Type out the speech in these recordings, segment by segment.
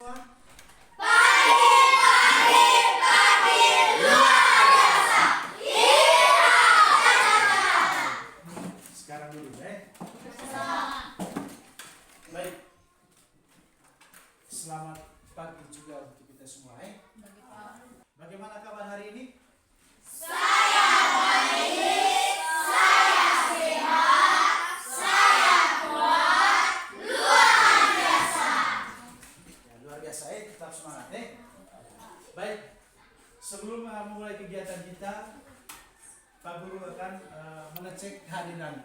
semua? Sekarang dulu baik. Selamat pagi juga untuk kita semua Bagaimana kabar hari ini? Tetap semangat Baik, sebelum memulai kegiatan kita, Pak Guru akan mengecek kehadiran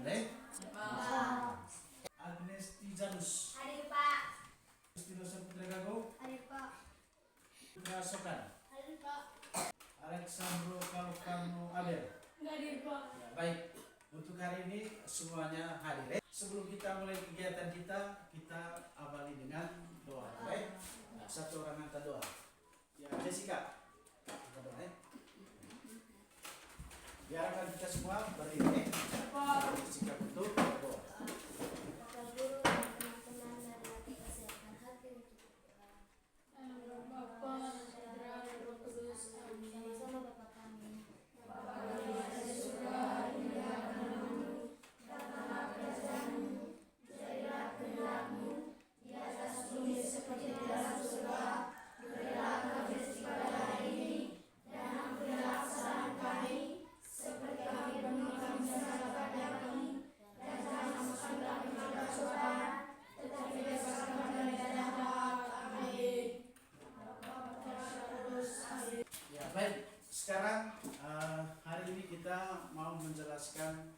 Agnes Tijanus. Hadir Pak. Istinosa Putra Gago. Hadir Pak. Putra Sokan. Hadir Pak. Alexandro Kalkano Abel. Hadir Pak. Ya, baik, untuk hari ini semuanya hadir. Sebelum kita mulai kegiatan kita awali dengan doa. Baik. Satu orang angkat doa. Ya, Jessica. Angkat doa Biarkan kita semua berdiri. Jessica untuk doa. Bapak Guru dan teman-teman dari hati kesehatan hati untuk Bapa, Saudara, Roh Kudus, sama-sama Bapak kami. Bapa kami yang di surga, dimuliakan namamu, datanglah kerajaanmu, jadilah kehendakmu di atas bumi seperti di dalam surga. Berilah kami pada hari ini, dan ampunilah kesalahan kami, seperti kami memaafkan kepada kami, dan jangan masukkan kami ke dalam cobaan, tetapi bebaskan kami dari jahat. Amin. Ya, baik. Sekarang hari ini kita mau menjelaskan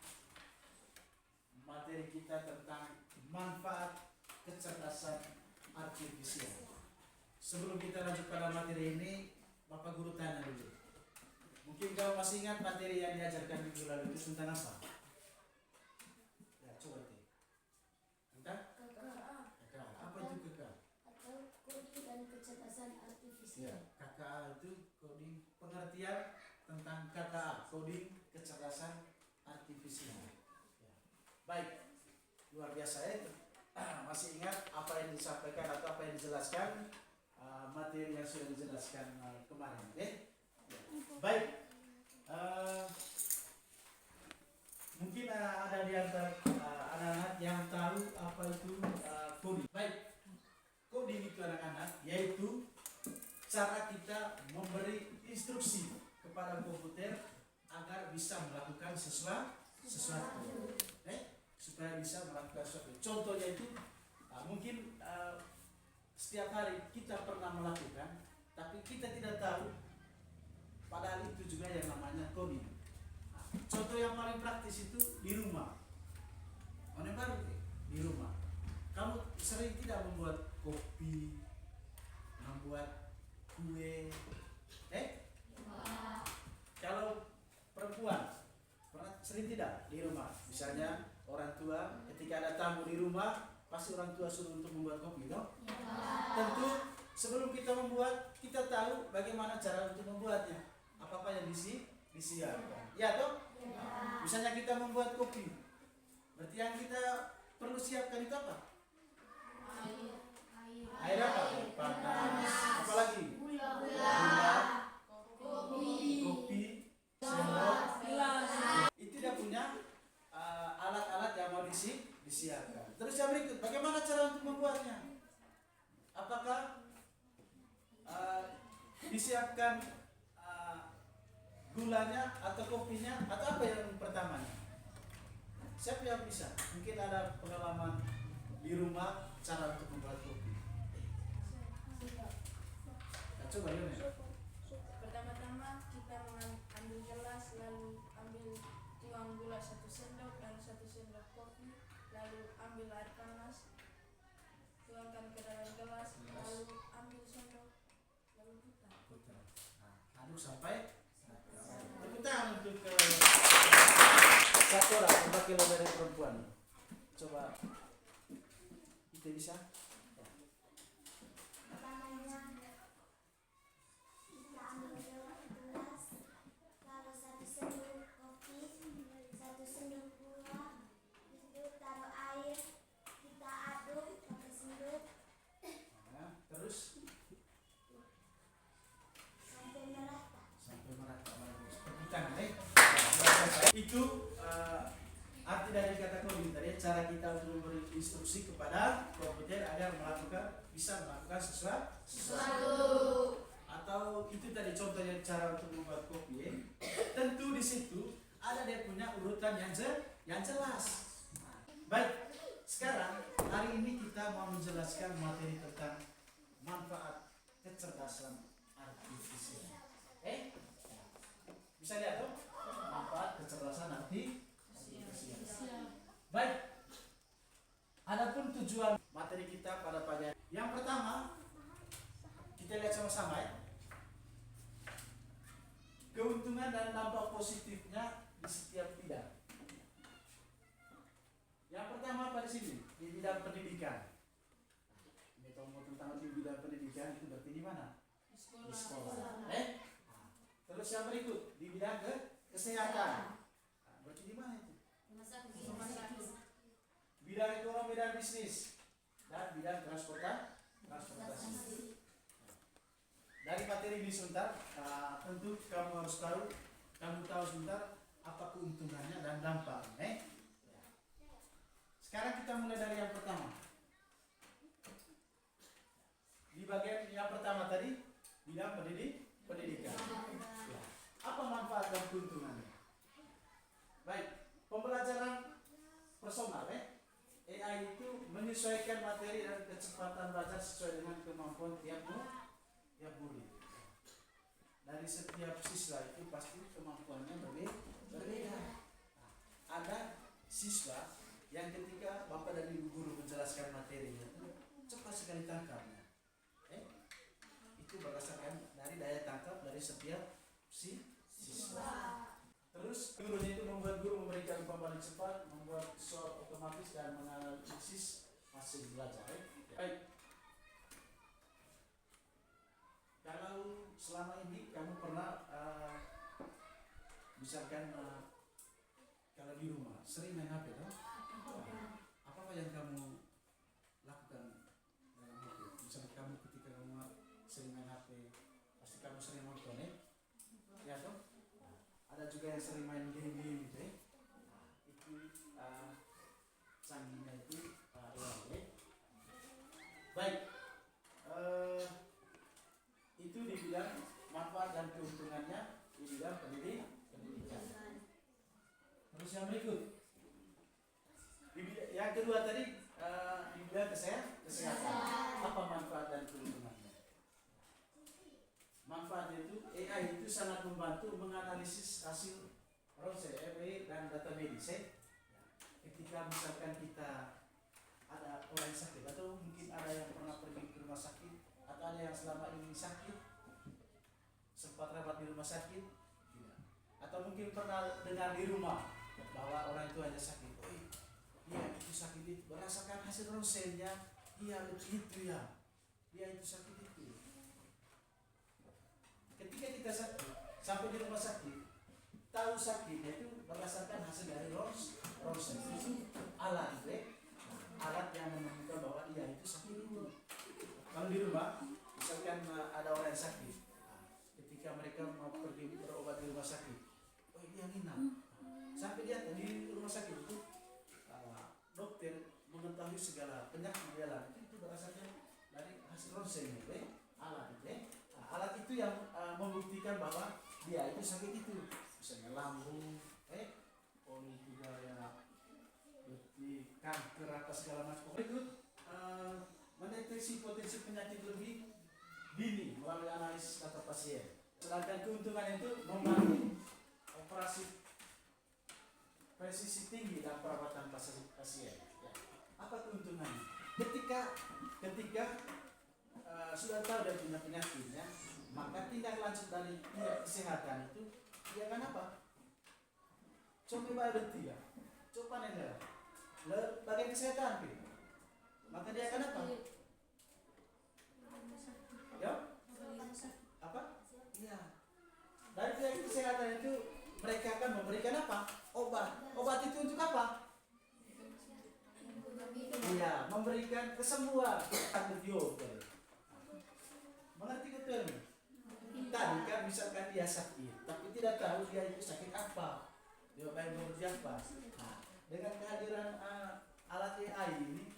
materi kita tentang manfaat kecerdasan artifisial. Sebelum kita lanjut pada materi ini, Bapak Guru tanya dulu. Mungkin kau masih ingat materi yang diajarkan minggu lalu itu tentang apa? Ya, coba tentang KKA. Apa itu KKA? Atau kode dan kecerdasan artifisial. Ya, KKA itu coding, pengertian tentang KKA, coding kecerdasan artifisial. Ya. Baik, luar biasa masih ingat apa yang disampaikan atau apa yang dijelaskan materi yang sudah dijelaskan kemarin, Baik, mungkin ada di antara anak-anak yang tahu apa itu coding. Baik, coding itu anak-anak yaitu cara kita memberi instruksi kepada komputer agar bisa melakukan sesuatu, supaya bisa melakukan sesuatu. Contohnya itu mungkin setiap hari kita pernah melakukan, tapi kita tidak tahu, padahal itu juga yang namanya coding. Contoh yang paling praktis itu di rumah. Mana baru di rumah. Kamu sering tidak membuat kopi, membuat kue, Kalau perempuan pernah sering tidak di rumah? Misalnya orang tua ketika ada tamu di rumah, pasti orang tua suruh untuk membuat kopi, toh? Tentu sebelum kita membuat, kita tahu bagaimana cara untuk membuatnya. Apa yang disiapkan. Ya toh? Misalnya kita membuat kopi, berarti yang kita perlu siapkan itu apa? Air apa? Panas. Apalagi? Gula. Kopi. Sendok. Itu tidak punya alat-alat yang mau disiapkan. Terus yang berikut, bagaimana cara untuk membuatnya? Apakah disiapkan gulanya atau kopinya atau apa yang pertamanya? Siapa yang bisa? Mungkin ada pengalaman di rumah cara untuk membuat kopi. Nah, coba Lionel. Pertama-tama kita ambil gelas, lalu ambil tuang gula 1 sendok dan 1 sendok kopi, lalu ambil air panas, tuangkan ke dalam gelas, lalu ambil sendok, lalu putar. Aduk sampai tepuk tangan untuk satu orang wakil dari perempuan. Coba kita bisa. Pertamanya kita ambil gelas, lalu 1 sendok kopi, 1 sendok gula, itu taruh air, kita aduk pakai sendok. Terus Itu arti dari kata coding tadi, cara kita untuk memberi instruksi kepada komputer agar bisa melakukan sesuatu. Atau itu tadi contohnya cara untuk membuat kopi. Tentu di situ ada dia punya urutan yang jelas. Baik, sekarang hari ini kita mau menjelaskan materi tentang manfaat kecerdasan artifisial. Bisa lihat tuh manfaat kecerdasan artifisial. Baik. Adapun tujuan materi kita pada pagi hari. Yang pertama, kita lihat sama-sama ya. Keuntungan dan dampak positifnya di setiap bidang. Yang pertama pada sini di bidang pendidikan. Ini kalau mau tentang di bidang pendidikan itu berarti di mana? Di sekolah. Terus yang berikut di bidang kesehatan. Berarti di mana itu? Bidang ekonomi dan bisnis dan bidang transportasi. Dari materi ini sebentar, tentu kamu harus tahu sebentar apa keuntungannya dan dampaknya. Sekarang kita mulai dari yang pertama. Di bagian yang pertama tadi, bidang pendidikan. Apa manfaat dan keuntungannya? Baik, pembelajaran personal AI itu menyesuaikan materi dan kecepatan belajar sesuai dengan kemampuan tiap murid. Dari setiap siswa itu pasti kemampuannya berbeda. Ada siswa yang ketika bapak dan ibu guru menjelaskan materinya itu cepat sekali tangkapnya. Itu berdasarkan dari daya tangkap dari setiap siswa. Terus gurunya itu membuat guru memberikan pemaparan cepat, membuat soal otomatis dan menganalisis hasil belajar. Baik. Kalau selama ini kamu pernah misalkan kalau di rumah sering main HP, apa yang kamu lakukan dalam HP? Misalnya kamu ketika kamu sering main HP, pasti kamu sering nonton ya toh? Ada juga yang sering main game gitu itu canggihnya itu baik. Itu di bidang manfaat dan keuntungannya di bidang pendidikan. Terus yang berikut, yang kedua tadi di bidang kesehatan. Apa manfaat dan keuntungannya? Manfaat itu AI itu sangat membantu menganalisis hasil ronsen dan data medis. Ketika misalkan kita ada orang yang sakit atau mungkin ada yang pernah pergi ke rumah sakit atau ada yang selama ini sakit sempat rawat di rumah sakit tidak, atau mungkin pernah dengar di rumah bahwa orang itu hanya sakit, iya itu sakit itu berdasarkan hasil ronsennya, iya begitu ya, iya itu sakit itu. Ketika kita sakit sampai di rumah sakit, tahu sakitnya itu berdasarkan hasil dari ronsen itu alat yang menunjukkan bahwa iya itu sakit itu. Kalau di rumah misalkan ada orang yang sakit, ketika mereka mau pergi berobat di rumah sakit, dia nginap. Sampai dia di rumah sakit itu dokter mengetahui segala penyakit dia itu berdasarkan dari hasil ronsen alat itu yang membuktikan bahwa dia itu sakit itu, misalnya lambung, poli juga ya, berarti kanker apa segala macam. Berikut mendeteksi potensi penyakit lebih dini melalui analisis data pasien. Sedangkan keuntungan itu membantu operasi presisi tinggi dan perawatan pasien. Apa keuntungannya? Ketika sudah tahu dia punya penyakitnya, maka tindak lanjut dari pihak kesehatan itu dia akan apa? Coba berarti ya, coba negara, bagian kesehatan gitu. Maka dia akan apa? Ya? Apa? Iya. Dari pihak kesehatan itu mereka akan memberikan apa? Obat. Obat itu untuk apa? Iya, memberikan kesembuhan. Mengerti betul? Tadi kan misalkan dia sakit, tapi tidak tahu dia itu sakit apa. Jawaban bersiapa? Nah, dengan kehadiran alat AI ini,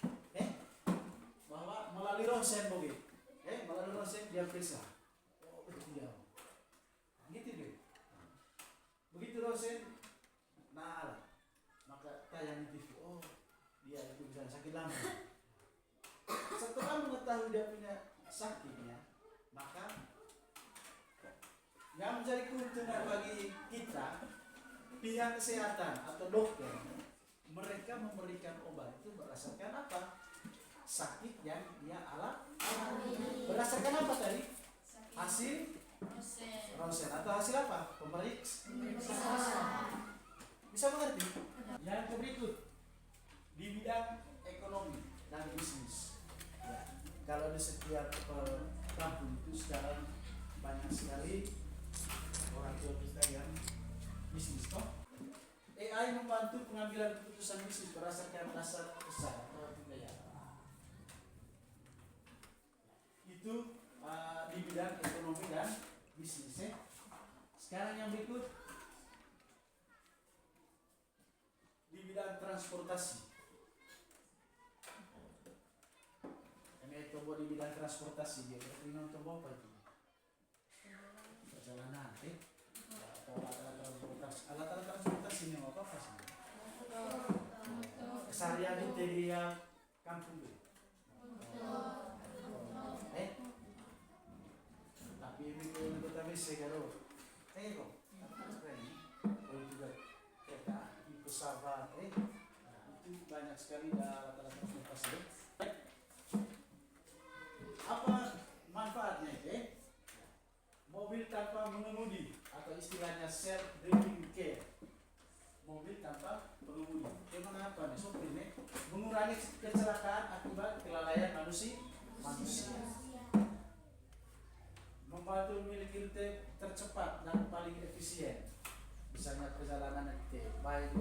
bahwa melalui ronsen begitu, melalui ronsen dia periksa. Oh, itu dia. Gitu deh. Begitu ronsen, nah, maka tayang di TV. Oh, dia itu bisa sakit lambung. Setelah mengetahui dia punya sakitnya, maka yang menjadi keuntungan bagi kita, pihak kesehatan atau dokter, mereka memberikan obat itu berdasarkan apa? Sakit yang dia alami. Berdasarkan apa tadi? Hasil ronsen atau hasil apa? Pemeriksaan. Bisa mengerti? Yang berikut di bidang ekonomi dan bisnis. Ya, kalau di setiap kampung itu sekarang banyak sekali orang tua kita yang bisnis toh. AI membantu pengambilan keputusan bisnis berdasarkan dasar besar atau pembiayaan. Itu di bidang ekonomi dan bisnis. Sekarang yang berikut di bidang transportasi. Ini coba di bidang transportasi dia berarti nonton apa itu? Perjalanan, atau alat-alat transportasi. Alat-alat transportasi ini apa sih? Keseharian di dia kampung itu. Tapi ini kita bisa kalau kok oh juga kereta api pesawat itu banyak sekali alat-alat transportasi. Apa manfaatnya mobil tanpa mengemudi atau istilahnya self driving car. Mobil tanpa pengemudi. Gimana apa nih sopir nih? Mengurangi kecelakaan akibat kelalaian manusia. Membantu memiliki rute tercepat dan paling efisien. Misalnya perjalanan itu baik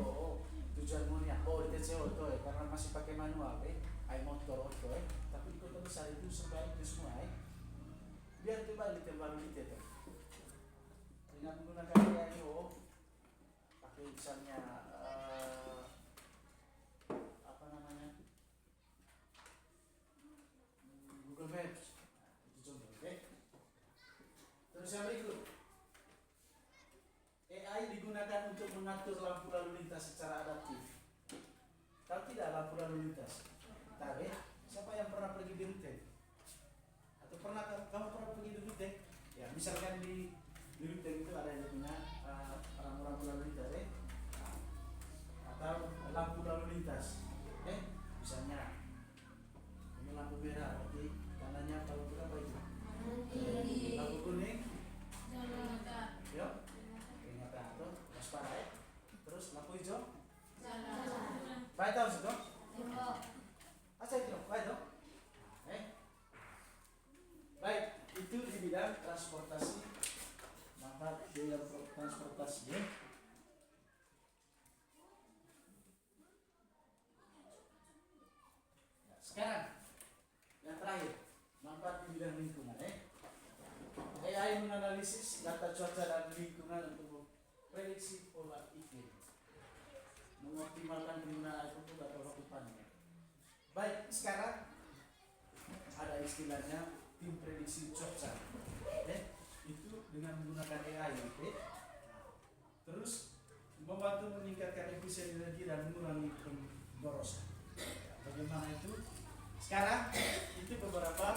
tujuan mulia di TCO itu karena masih pakai manual motor tapi di kota besar itu sebaik itu semua biar itu balik baru kita itu dengan menggunakan AI pakai misalnya apa namanya Google Maps itu contoh. Terus yang berikut AI digunakan untuk mengatur lampu lalu lintas secara adaptif. Kalau tidak lampu lalu lintas tapi siapa yang pernah pergi di rute? Atau kamu pernah pergi di rute? Ya, misalkan di rute itu ada yang punya orang-orang lalu lintas atau lampu lalu lintas. Misalnya ini lampu merah, berarti tandanya kalau berapa itu? Lampu kuning, yuk, peringatan atau waspada. Terus lampu hijau, baik tahu sih dong? Asal itu, baik dong? Baik, itu di bidang transportasi. Manfaat di bidang transportasi. Sekarang yang terakhir, manfaat di bidang lingkungan. AI menganalisis data cuaca dan lingkungan untuk prediksi pola iklim, mengoptimalkan penggunaan air pupuk atau rotupannya. Baik, sekarang ada istilahnya tim prediksi cuaca. Itu dengan menggunakan AI. Terus membantu meningkatkan efisien energi dan mengurangi pemborosan. Bagaimana itu? Sekarang itu beberapa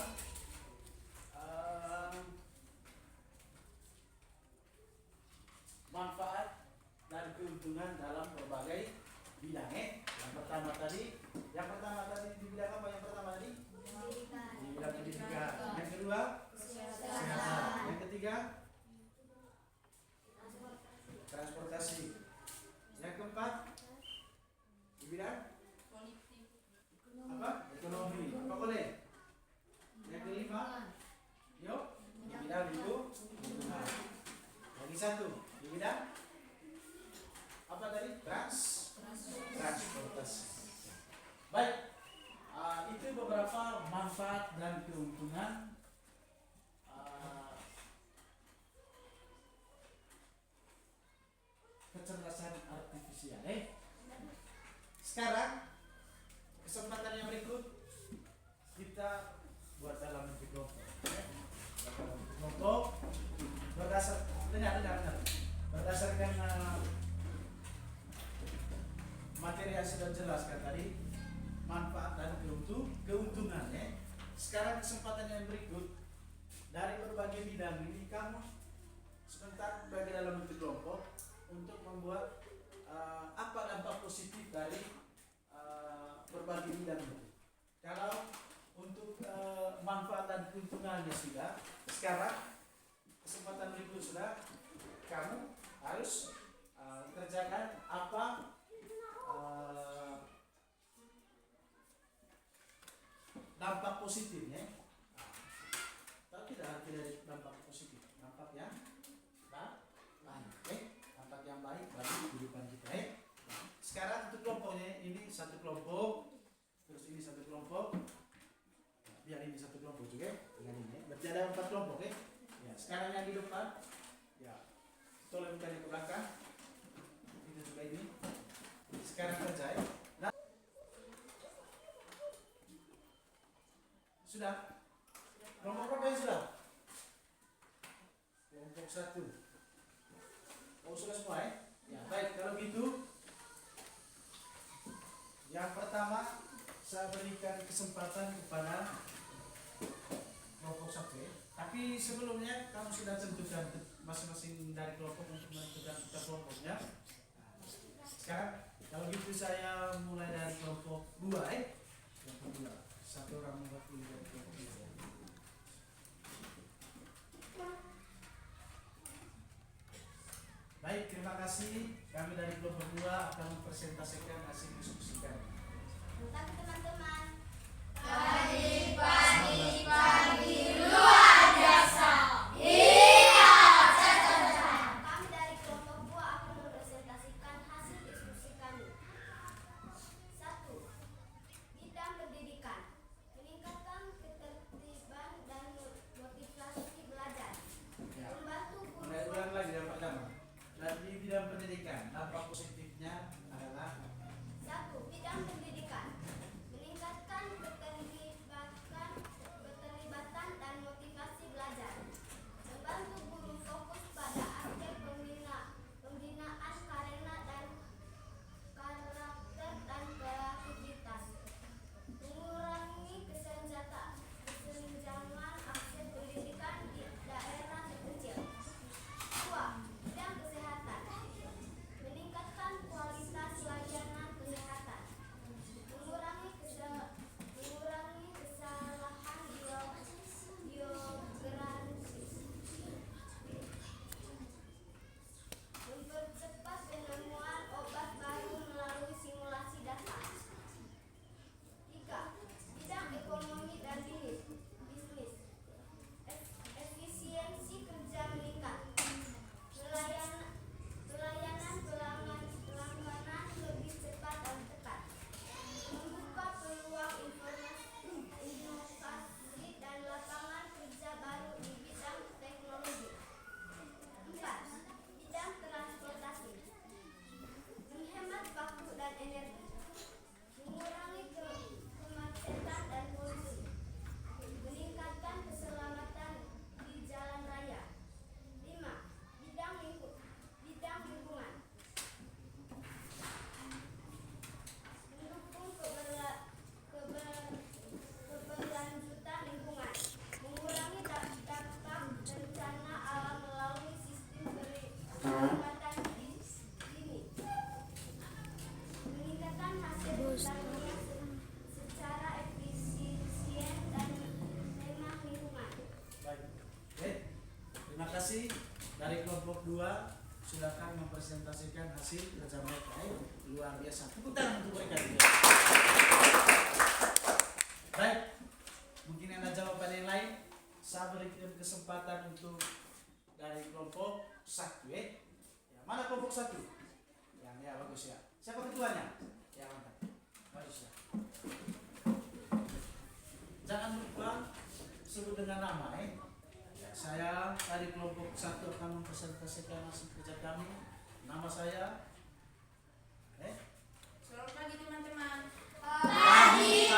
manfaat dan keuntungan dalam berbagai bidang. Yang pertama tadi di bidang apa? Yang pertama tadi di bidang pendidikan. Yang kedua kesehatan. Yang ketiga transportasi. Yang keempat di bidang politik, apa? Ekonomi. Apa boleh? Sekarang kesempatan yang berikut kita buat dalam bentuk kelompok. Ya. Buat dalam bentuk kelompok berdasarkan materi yang sudah jelaskan tadi, manfaat dan keuntungan. Ya. Sekarang kesempatan yang berikut dari berbagai bidang ini kamu sebentar bagi dalam bentuk kelompok untuk membuat apa dampak positif dari berbagai bidang itu. Kalau untuk manfaat dan keuntungannya sudah, sekarang kesempatan berikut sudah, kamu harus kerjakan apa dampak positifnya. Tapi tidak dampak positif, dampak yang baik, dampak yang baik bagi kehidupan kita. Sekarang untuk kelompoknya ini satu kelompok, terus ini satu kelompok, biar ini satu kelompok juga dengan ini. Berarti ada 4 kelompok, ya. Sekarang yang di depan, ya, tolong bukan ke belakang. Itu juga ini. Sekarang kerja, ya. Nah, sudah. Kelompok berapa yang sudah? Kelompok 1. Oh, sudah semua, ya? Ya, baik. Kalau gitu, yang pertama saya berikan kesempatan kepada kelompok 1, ya. Tapi sebelumnya kamu sudah tentukan masing-masing dari kelompok untuk menentukan kelompoknya. Sekarang kalau gitu saya mulai dari kelompok 2, ya. Kelompok 2. Satu orang mewakili dari kelompok 2. Baik, terima kasih. Kami dari kelompok 2 akan mempresentasikan hasil diskusi kami. Tentang teman-teman. Pagi luar biasa. Iya. Kami dari kelompok 2 akan mempresentasikan hasil diskusi kami. 1. Bidang pendidikan. Meningkatkan ketertiban dan motivasi belajar. Ya. Membantu guru. Mulai ulang lagi yang pertama. Dan di bidang pendidikan, dampak positifnya adalah 1. Bidang pendidikan. Meningkatkan keterlibatan dan motivasi belajar. Membantu guru fokus pada aspek pembinaan karakter dan kreativitas. Mengurangi kesenjangan akses pendidikan di daerah terpencil. 2. Bidang kesehatan. Meningkatkan kualitas layanan kesehatan. Mengurangi kesalahan biografis. Mempercepat penemuan obat baru melalui simulasi data. 3. Bidang ekonomi dan bisnis. Efisiensi kerja meningkat. Pelayanan pelangganan lebih cepat dan tepat. Membuka peluang inovasi dan lapangan kerja baru di bidang teknologi. 4. Bidang transportasi. Menghemat waktu dan energi. Mengurangi kemacetan dan polusi. Meningkatkan keselamatan di jalan raya. 5. Bidang lingkungan. Mendukung keberlanjutan lingkungan. Mengurangi dampak bencana alam melalui sistem peringatan dini. Meningkatkan hasil pertanian secara efisien dan ramah lingkungan. baik. Oke. Terima kasih dari kelompok 2 silakan mempresentasikan hasil kerja mereka. Luar biasa. Tepuk tangan untuk mereka juga. Baik. Mungkin ada jawaban yang lain. Saya berikan kesempatan untuk dari kelompok 1, ya. Ya, mana kelompok 1? Yang ya bagus ya. Siapa ketuanya? Ya mantap. Bagus ya. Jangan lupa sebut dengan nama, ya. Saya dari kelompok 1 akan mempresentasikan hasil kerja kami. Nama saya Selamat pagi teman-teman. Kami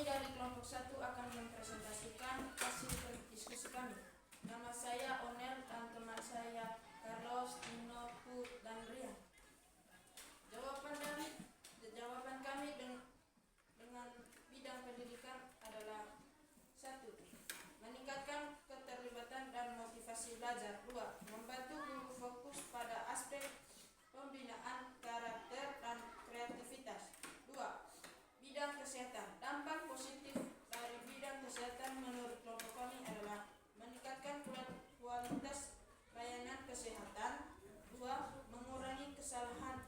dari kelompok 1 akan mempresentasikan hasil diskusi kami. Nama saya Onel dan teman saya Carlos, Tino, Put, dan Rian. Jawaban kami dengan bidang pendidikan adalah 1. Meningkatkan keterlibatan dan motivasi belajar. 2. Membantu guru fokus pada aspek pembinaan karakter dan kreativitas. 2. Bidang kesehatan. Dampak positif dari bidang kesehatan menurut kelompok kami adalah meningkatkan kualitas layanan kesehatan. 2. Mengurangi kesalahan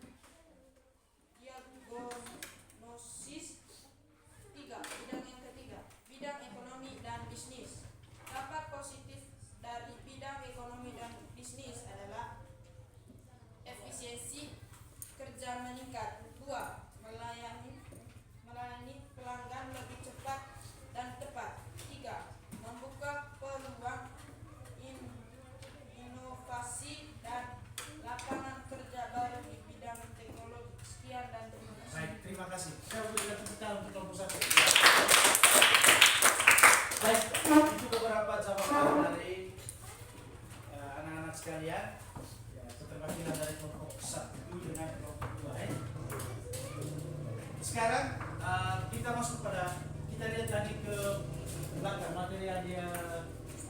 diagnosis. 3. Bidang yang ketiga, bidang ekonomi dan bisnis. Dampak positif dari bidang ekonomi dan bisnis adalah efisiensi kerja meningkat. 2. Melayani pelanggan lebih cepat dan tepat. 3. Membuka peluang inovasi dan lapangan kerja baru di bidang teknologi. Sekian dan terima kasih. Baik, terima kasih. Saya berikan tepuk tangan untuk kelompok 1. Baik, itu beberapa jawaban dari anak-anak sekalian. Ya, keterwakilan dari kelompok 1 dengan kelompok 2. Sekarang kita masuk pada, kita lihat lagi ke belakang materi yang dia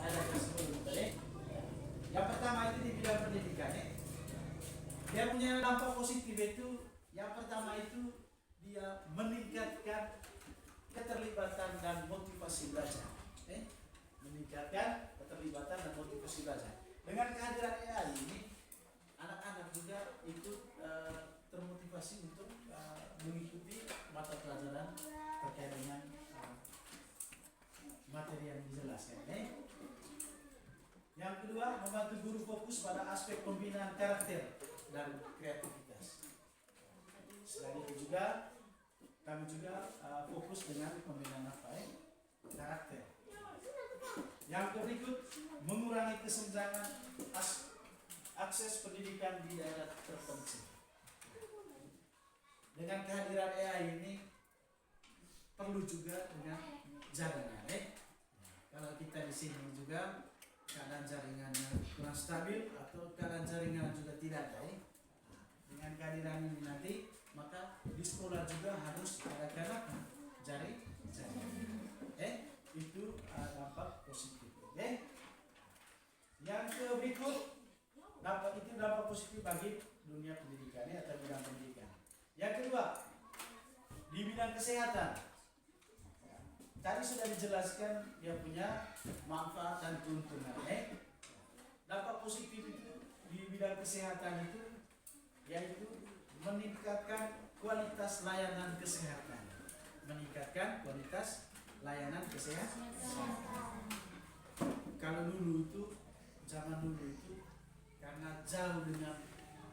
ada sebelum tadi. Yang pertama itu di bidang pendidikan. Dia punya dampak positif itu, yang pertama itu dia meningkatkan keterlibatan dan motivasi belajar. Meningkatkan keterlibatan dan motivasi belajar. Dengan kehadiran AI ini, anak-anak juga ikut termotivasi untuk mengikuti mata pelajaran terkait dengan materi yang dijelaskan. Yang kedua, membantu guru fokus pada aspek pembinaan karakter dan kreativitas. Selain itu juga kami juga fokus dengan pembinaan karakter. Yang berikut, mengurangi kesenjangan akses pendidikan di daerah terpencil. Dengan kehadiran AI ini perlu juga dengan jaringan. Kalau kita di sini juga keadaan jaringannya kurang stabil atau keadaan jaringan juga tidak ada. Dengan kehadiran ini nanti maka di sekolah juga harus ada jaringan. Itu dampak positif. Yang berikut, dampak positif bagi dunia pendidikan atau bidang pendidikan. Yang kedua, di bidang kesehatan. Tadi sudah dijelaskan dia punya manfaat dan keuntungan. Dampak positif itu di bidang kesehatan itu yaitu meningkatkan kualitas layanan kesehatan. Meningkatkan kualitas layanan kesehatan. Kalau dulu itu, zaman dulu itu karena jauh dengan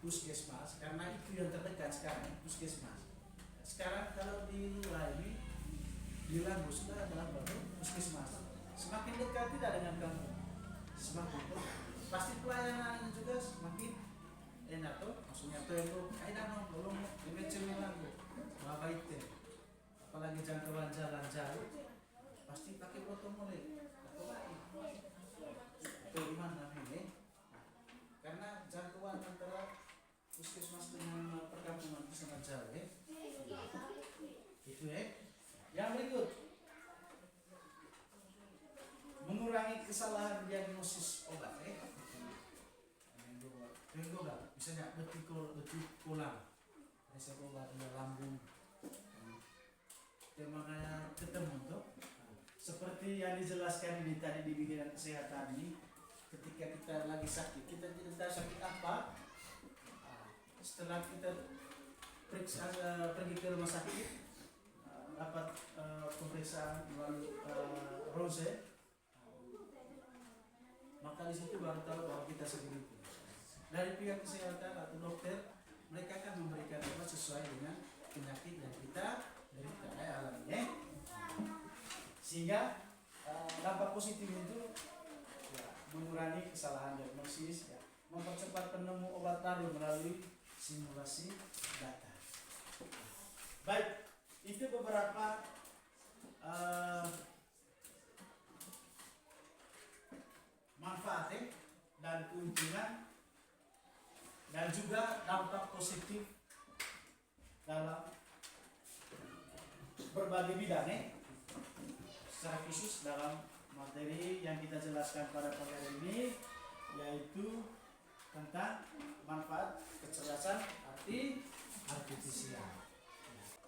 puskesmas, karena itu yang terdekat sekarang puskesmas. Sekarang kalau di Laini, di Lambu sudah ada puskesmas. Semakin dekat tidak dengan kamu, semakin dekat. Pasti pelayanannya juga semakin enak tuh. Maksudnya tuh itu, ayo tolong dimencemin lagu, apa itu? Apalagi jangkauan jalan jauh, pasti pakai otomobil. Atau gimana nih? Karena jangkauan antara puskesmas dengan perkampungan itu sangat jauh. Itu Yang berikut, mengurangi kesalahan diagnosis obat. Misalnya betikolan, resep obat di lambung, makanya ketemu tuh. Seperti yang dijelaskan ini tadi di bidang kesehatan ini, ketika kita lagi sakit, kita tidak tahu sakit apa. Setelah kita periksa, pergi ke rumah sakit, dapat pemeriksaan melalui rose, maka di situ baru tahu bahwa kita sakit itu. Dari pihak kesehatan atau dokter, mereka akan memberikan obat sesuai dengan penyakit yang kita derita alami. Sehingga dampak positif itu ya, mengurangi kesalahan diagnosis. Ya. mempercepat penemu obat baru melalui simulasi data. Baik, itu beberapa manfaat dan keuntungan dan juga dampak positif dalam berbagai bidang secara khusus dalam materi yang kita jelaskan pada pagi hari ini, yaitu tentang manfaat kecerdasan artifisial.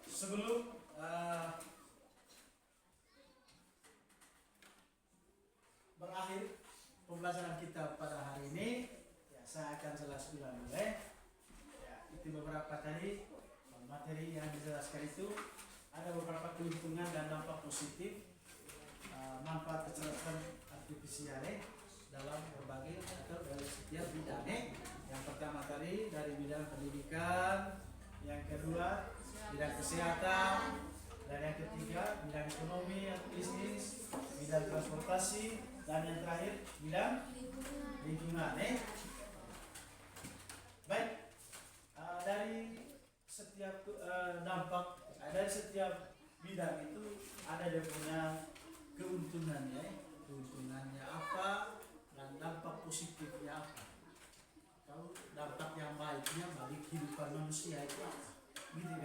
Sebelum berakhir pembelajaran kita pada hari ini, ya, saya akan jelaskan ulang dulu. Itu beberapa tadi materi yang dijelaskan itu ada beberapa keuntungan dan dampak positif manfaat kecerdasan artifisial dalam berbagai atau dari setiap bidang. Yang pertama tadi dari bidang pendidikan, yang kedua bidang kesehatan, dan yang ketiga bidang ekonomi atau bisnis, bidang transportasi, dan yang terakhir bidang lingkungan. Baik, dari setiap dampak dari setiap bidang itu ada dia punya keuntungannya apa dan dampak positifnya apa. Kalau dampak yang baiknya bagi kehidupan manusia itu apa, gitu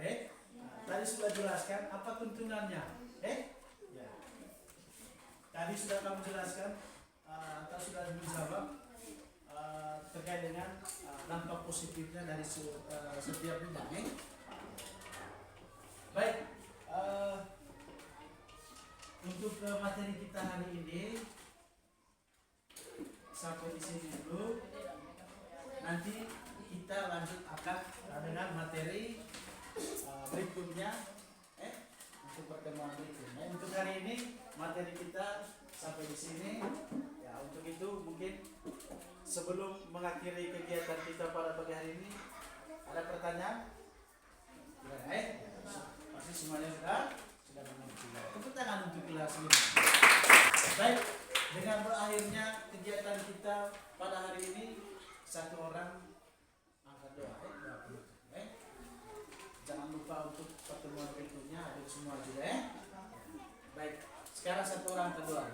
tadi sudah jelaskan apa keuntungannya, ya. Tadi sudah kamu jelaskan atau sudah menjawab terkait dengan dampak positifnya dari setiap bidang. Baik, untuk materi kita hari ini sampai di sini dulu. Nanti kita lanjut akan dengan materi berikutnya, untuk pertemuan berikutnya. Untuk hari ini materi kita sampai di sini. Ya, untuk itu mungkin sebelum mengakhiri kegiatan kita pada pagi hari ini, ada pertanyaan? Pasti semuanya sudah mengerti. Tepuk tangan untuk kelas ini. Baik, dengan berakhirnya kegiatan kita pada hari ini, satu orang angkat doa. Jangan lupa untuk pertemuan berikutnya hadir semua juga. Baik, sekarang satu orang angkat doa.